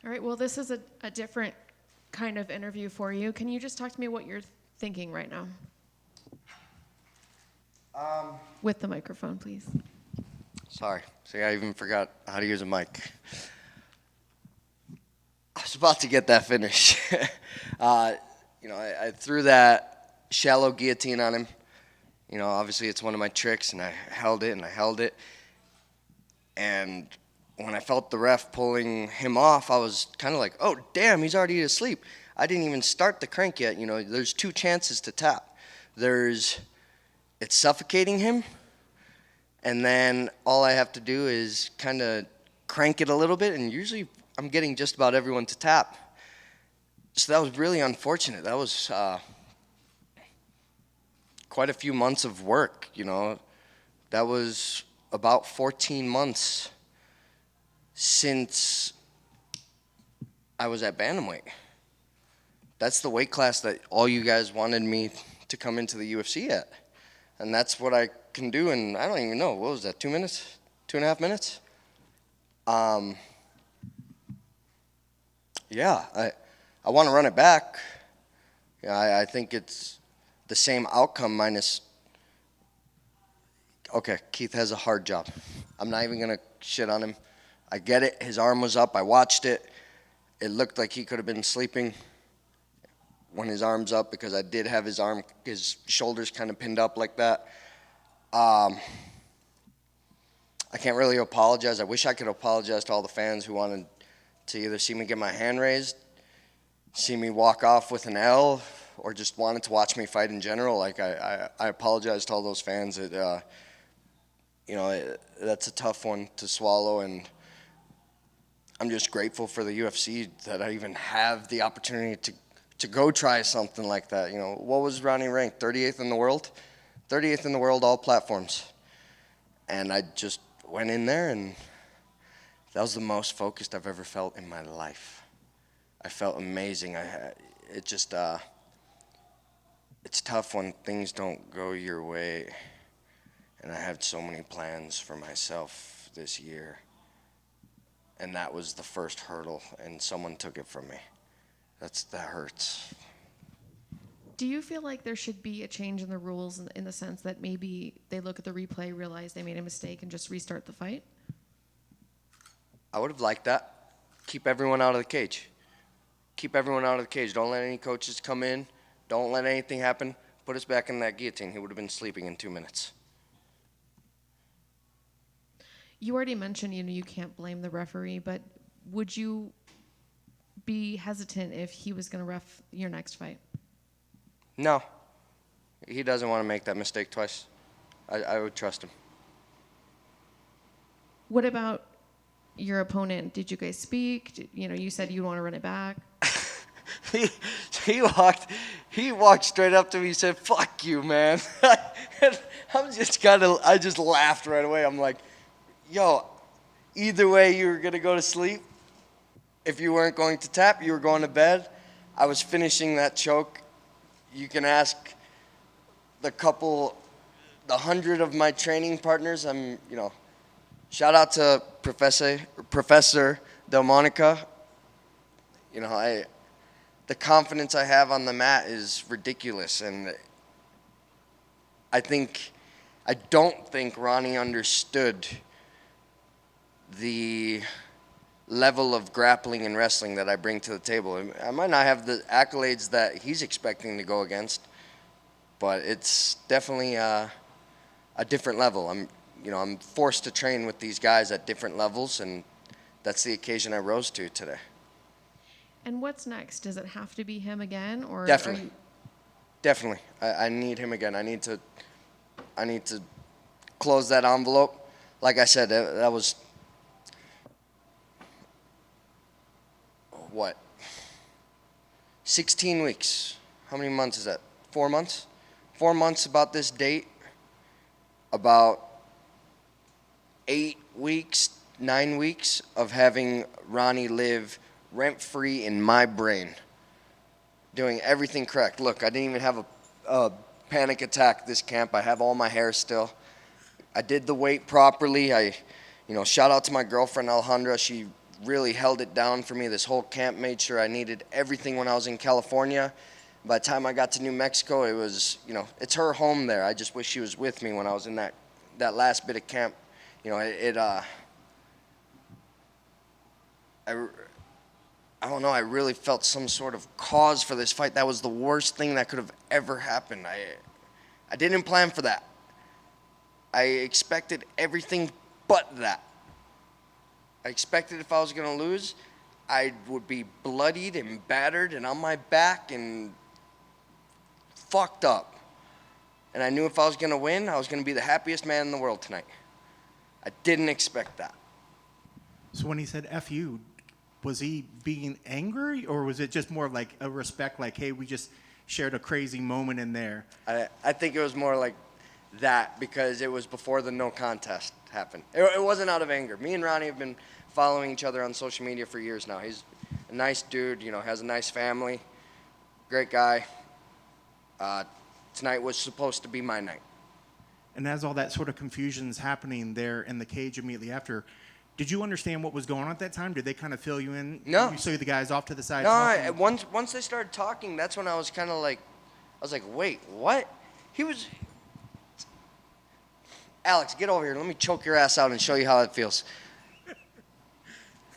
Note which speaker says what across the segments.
Speaker 1: All right, well, this is a different kind of interview for you. Can you just talk to me what you're thinking right now? With the microphone, please.
Speaker 2: Sorry. See, I even forgot how to use a mic. I was about to get that finish. I threw that shallow guillotine on him. Obviously it's one of my tricks, and I held it. And when I felt the ref pulling him off, I was kind of like, oh, damn, he's already asleep. I didn't even start the crank yet. There's two chances to tap. It's suffocating him, and then all I have to do is kind of crank it a little bit, and usually I'm getting just about everyone to tap. So that was really unfortunate. That was quite a few months of work, That was about 14 months since I was at Bantamweight. That's the weight class that all you guys wanted me to come into the UFC at. And that's what I can do in, I don't even know, what was that, 2 minutes? 2.5 minutes? Yeah, I want to run it back. Yeah, I think it's the same outcome minus, okay, Keith has a hard job. I'm not even going to shit on him. I get it. His arm was up. I watched it. It looked like he could have been sleeping when his arm's up because I did have his shoulders kind of pinned up like that. I can't really apologize. I wish I could apologize to all the fans who wanted to either see me get my hand raised, see me walk off with an L, or just wanted to watch me fight in general. Like, I apologize to all those fans. That's a tough one to swallow, and I'm just grateful for the UFC that I even have the opportunity to go try something like that. What was Ronnie ranked? 38th in the world? 38th in the world, all platforms. And I just went in there, and that was the most focused I've ever felt in my life. I felt amazing. It's tough when things don't go your way. And I had so many plans for myself this year. And that was the first hurdle, and someone took it from me. That hurts.
Speaker 1: Do you feel like there should be a change in the rules in the sense that maybe they look at the replay, realize they made a mistake, and just restart the fight?
Speaker 2: I would have liked that. Keep everyone out of the cage. Keep everyone out of the cage. Don't let any coaches come in. Don't let anything happen. Put us back in that guillotine. He would have been sleeping in 2 minutes.
Speaker 1: You already mentioned, you can't blame the referee, but would you be hesitant if he was going to ref your next fight?
Speaker 2: No. He doesn't want to make that mistake twice. I would trust him.
Speaker 1: What about your opponent? Did you guys speak? You said you want to run it back.
Speaker 2: He walked straight up to me and said, "Fuck you, man." I just laughed right away. I'm like, yo, either way you were going to go to sleep. If you weren't going to tap, you were going to bed. I was finishing that choke. You can ask the 100 of my training partners. Shout out to Professor Delmonica. The confidence I have on the mat is ridiculous, and I don't think Ronnie understood the level of grappling and wrestling that I bring to the table. I might not have the accolades that he's expecting to go against, but it's definitely a different level. I'm forced to train with these guys at different levels, and that's the occasion I rose to today.
Speaker 1: And what's next? Does it have to be him again, or
Speaker 2: Definitely. Definitely. I need him again. I need to close that envelope. Like I said, that was what? 16 weeks. How many months is that? 4 months? 4 months about this date. About 8 weeks, 9 weeks of having Ronnie live rent-free in my brain, doing everything correct. Look, I didn't even have a panic attack this camp. I have all my hair still. I did the weight properly. Shout out to my girlfriend Alejandra. She really held it down for me this whole camp, made sure I needed everything when I was in California. By the time I got to New Mexico, it was, it's her home there. I just wish she was with me when I was in that last bit of camp. I don't know, I really felt some sort of cause for this fight. That was the worst thing that could have ever happened. I didn't plan for that. I expected everything but that. I expected if I was going to lose, I would be bloodied and battered and on my back and fucked up. And I knew if I was going to win, I was going to be the happiest man in the world tonight. I didn't expect that.
Speaker 3: So when he said F you, was he being angry, or was it just more like a respect, like, hey, we just shared a crazy moment in there?
Speaker 2: I think it was more like that because it was before the no contest happened. It wasn't out of anger. Me and Ronnie have been following each other on social media for years now. He's a nice dude, has a nice family, great guy. Tonight was supposed to be my night.
Speaker 3: And as all that sort of confusion's happening there in the cage immediately after, did you understand what was going on at that time? Did they kind of fill you in?
Speaker 2: No.
Speaker 3: You saw the guys off to the side?
Speaker 2: No, once they started talking, that's when I was kind of like, wait, what? Alex, get over here. Let me choke your ass out and show you how it feels.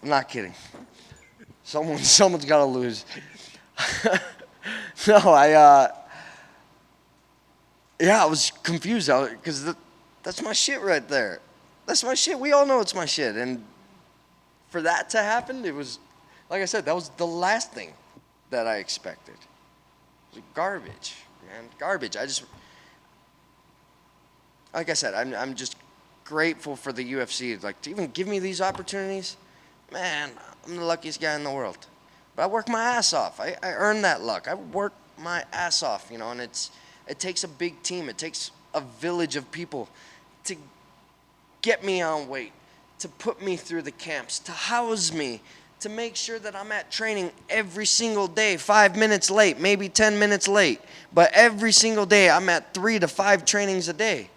Speaker 2: I'm not kidding. Someone's got to lose. No, I was confused because that's my shit right there. That's my shit. We all know it's my shit. And for that to happen, it was, like I said, that was the last thing that I expected. It was garbage, man. Garbage. Like I said, I'm just grateful for the UFC. Like, to even give me these opportunities, man, I'm the luckiest guy in the world. But I work my ass off. I earned that luck. I work my ass off, and it takes a big team. It takes a village of people to get me on weight, to put me through the camps, to house me, to make sure that I'm at training every single day, 5 minutes late, maybe 10 minutes late. But every single day, I'm at 3 to 5 trainings a day.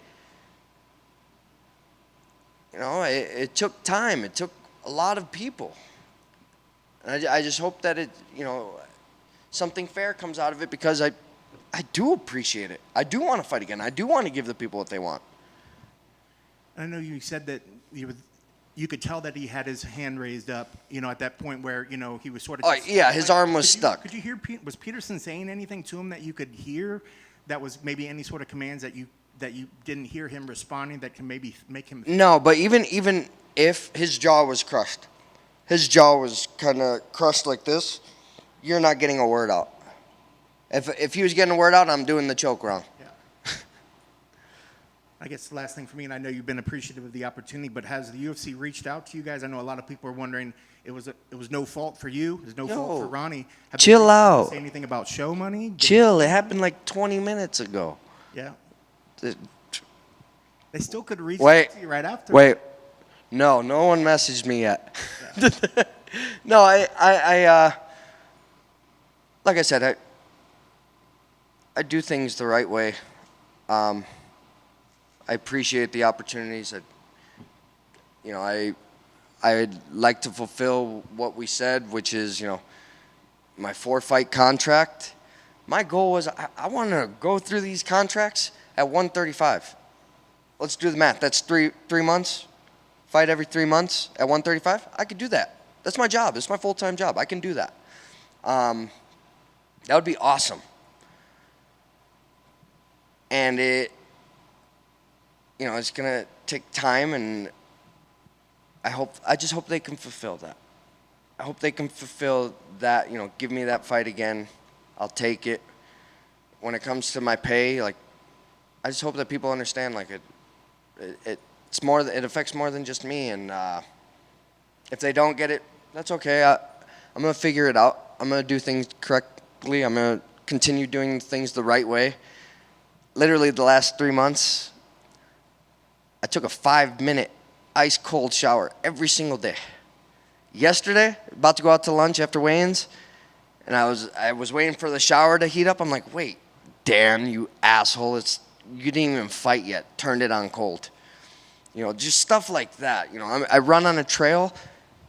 Speaker 2: It took time. It took a lot of people. And I just hope that something fair comes out of it because I do appreciate it. I do want to fight again. I do want to give the people what they want.
Speaker 3: I know you said that you could tell that he had his hand raised up, at that point where, he was sort of...
Speaker 2: Oh, yeah, his arm was stuck.
Speaker 3: Could you hear, was Peterson saying anything to him that you could hear that was maybe any sort of commands that you didn't hear him responding that can maybe make him...
Speaker 2: No, but even if his jaw was crushed, his jaw was kind of crushed like this, you're not getting a word out. If he was getting a word out, I'm doing the choke wrong.
Speaker 3: Yeah. I guess the last thing for me, and I know you've been appreciative of the opportunity, but has the UFC reached out to you guys? I know a lot of people are wondering, it was no fault for you, there's no fault for Ronnie.
Speaker 2: Chill out.
Speaker 3: Say anything about show money?
Speaker 2: Chill, it happened like 20 minutes ago.
Speaker 3: Yeah. They still could reach
Speaker 2: out
Speaker 3: to you right after.
Speaker 2: Wait. No one messaged me yet. Yeah. No, I like I said, I do things the right way. I appreciate the opportunities. I'd like to fulfill what we said, which is, my 4-fight contract. My goal was I want to go through these contracts at 135. Let's do the math. That's three months. Fight every 3 months at 135. I could do that. That's my job. It's my full-time job. I can do that. That would be awesome. And it's gonna take time, and I just hope they can fulfill that. I hope they can fulfill that. Give me that fight again. I'll take it. When it comes to my pay, I just hope that people understand, it's more. It affects more than just me, and if they don't get it, that's okay. I'm gonna figure it out. I'm gonna do things correctly. I'm gonna continue doing things the right way. Literally, the last 3 months, I took a 5-minute ice cold shower every single day. Yesterday, about to go out to lunch after weigh-ins, and I was waiting for the shower to heat up. I'm like, wait, damn you asshole! You didn't even fight yet. Turned it on cold. Just stuff like that. I run on a trail.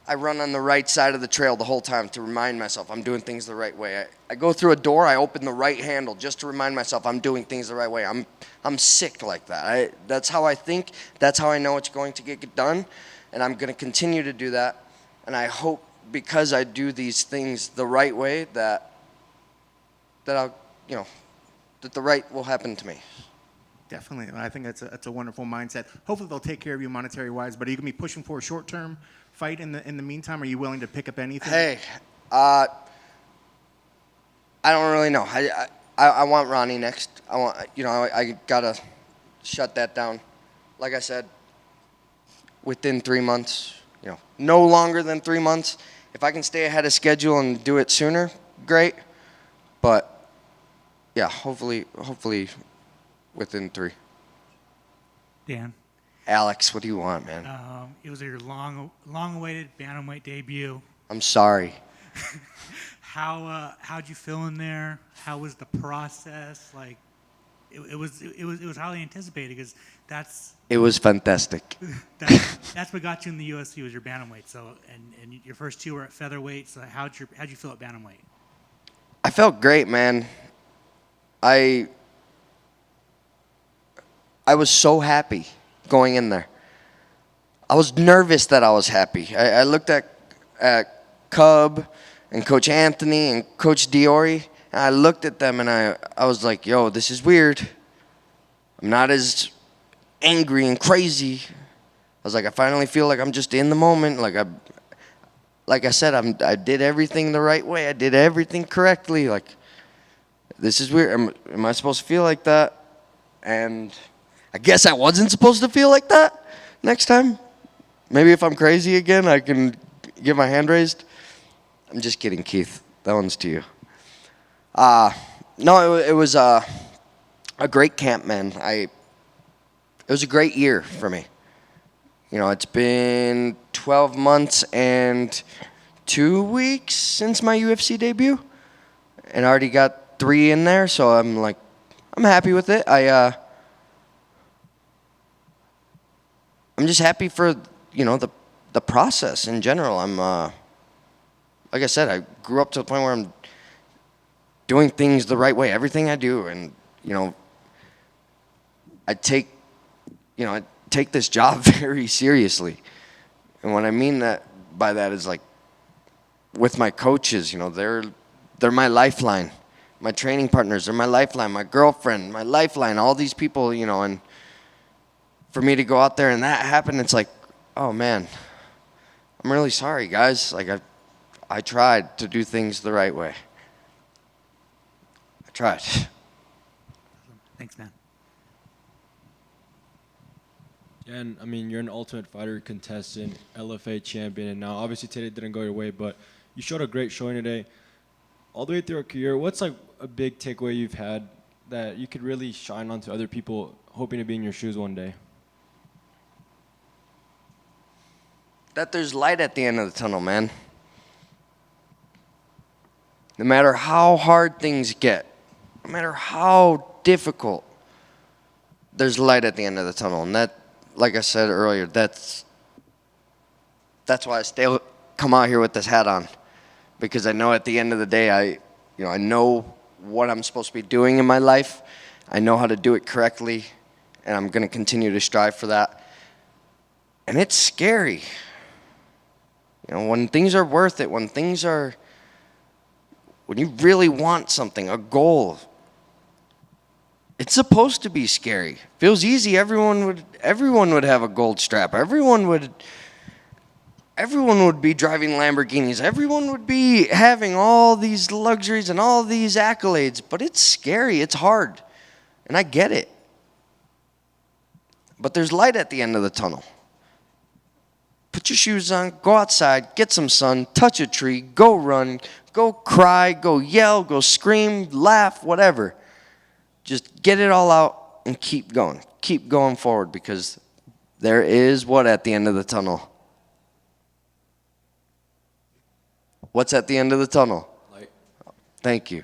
Speaker 2: I run on the right side of the trail the whole time to remind myself I'm doing things the right way. I go through a door, I open the right handle just to remind myself I'm doing things the right way. I'm sick like that. That's how I think. That's how I know it's going to get done, and I'm going to continue to do that. And I hope because I do these things the right way that I'll, that the right will happen to me.
Speaker 3: Definitely. I think that's a wonderful mindset. Hopefully they'll take care of you monetary wise, but are you going to be pushing for a short-term fight in the meantime? Are you willing to pick up anything?
Speaker 2: Hey, I don't really know. I want Ronnie next. I got to shut that down. Like I said, within 3 months, no longer than 3 months. If I can stay ahead of schedule and do it sooner, great. But yeah, hopefully within 3.
Speaker 4: Dan,
Speaker 2: Alex, what do you want, man?
Speaker 4: it was your long-awaited bantamweight debut.
Speaker 2: I'm sorry.
Speaker 4: How'd you feel in there? How was the process? Like, it was highly anticipated because
Speaker 2: It was fantastic.
Speaker 4: that's what got you in the UFC was your bantamweight. So and your first 2 were at featherweight. So how'd you feel at bantamweight?
Speaker 2: I felt great, man. I was so happy going in there. I was nervous that I was happy. I looked at Cub and Coach Anthony and Coach Diori, and I looked at them and I was like, yo, this is weird. I'm not as angry and crazy. I was like, I finally feel like I'm just in the moment. Like I said, I did everything the right way. I did everything correctly. Like, this is weird. Am I supposed to feel like that? And I guess I wasn't supposed to feel like that next time. Maybe if I'm crazy again, I can get my hand raised. I'm just kidding, Keith. That one's to you. No, it was a great camp, man. It was a great year for me. It's been 12 months and 2 weeks since my UFC debut, and I already got 3 in there, so I'm happy with it. I'm just happy for the process in general. I'm like I said, I grew up to the point where I'm doing things the right way, everything I do, and I take this job very seriously. And what I mean by that is like with my coaches, they're my lifeline. My training partners are my lifeline, my girlfriend, my lifeline, all these people, and for me to go out there and that happen, it's like, oh man, I'm really sorry, guys. Like I tried to do things the right way. I tried.
Speaker 4: Thanks, man.
Speaker 5: And I mean, you're an Ultimate Fighter contestant, LFA champion, and now obviously today didn't go your way, but you showed a great showing today. All the way through your career, what's like a big takeaway you've had that you could really shine on to other people hoping to be in your shoes one day?
Speaker 2: That there's light at the end of the tunnel, man. No matter how hard things get, no matter how difficult, there's light at the end of the tunnel. And that, like I said earlier, that's why I still come out here with this hat on. Because I know at the end of the day, I know what I'm supposed to be doing in my life. I know how to do it correctly, and I'm going to continue to strive for that. And it's scary. When things are worth it, when you really want something, a goal, it's supposed to be scary. Feels easy. Everyone would have a gold strap. Everyone would be driving Lamborghinis. Everyone would be having all these luxuries and all these accolades. But it's scary. It's hard. And I get it. But there's light at the end of the tunnel. Put your shoes on, go outside, get some sun, touch a tree, go run, go cry, go yell, go scream, laugh, whatever. Just get it all out and keep going. Keep going forward because there is what at the end of the tunnel? What's at the end of the tunnel?
Speaker 5: Light.
Speaker 2: Thank you.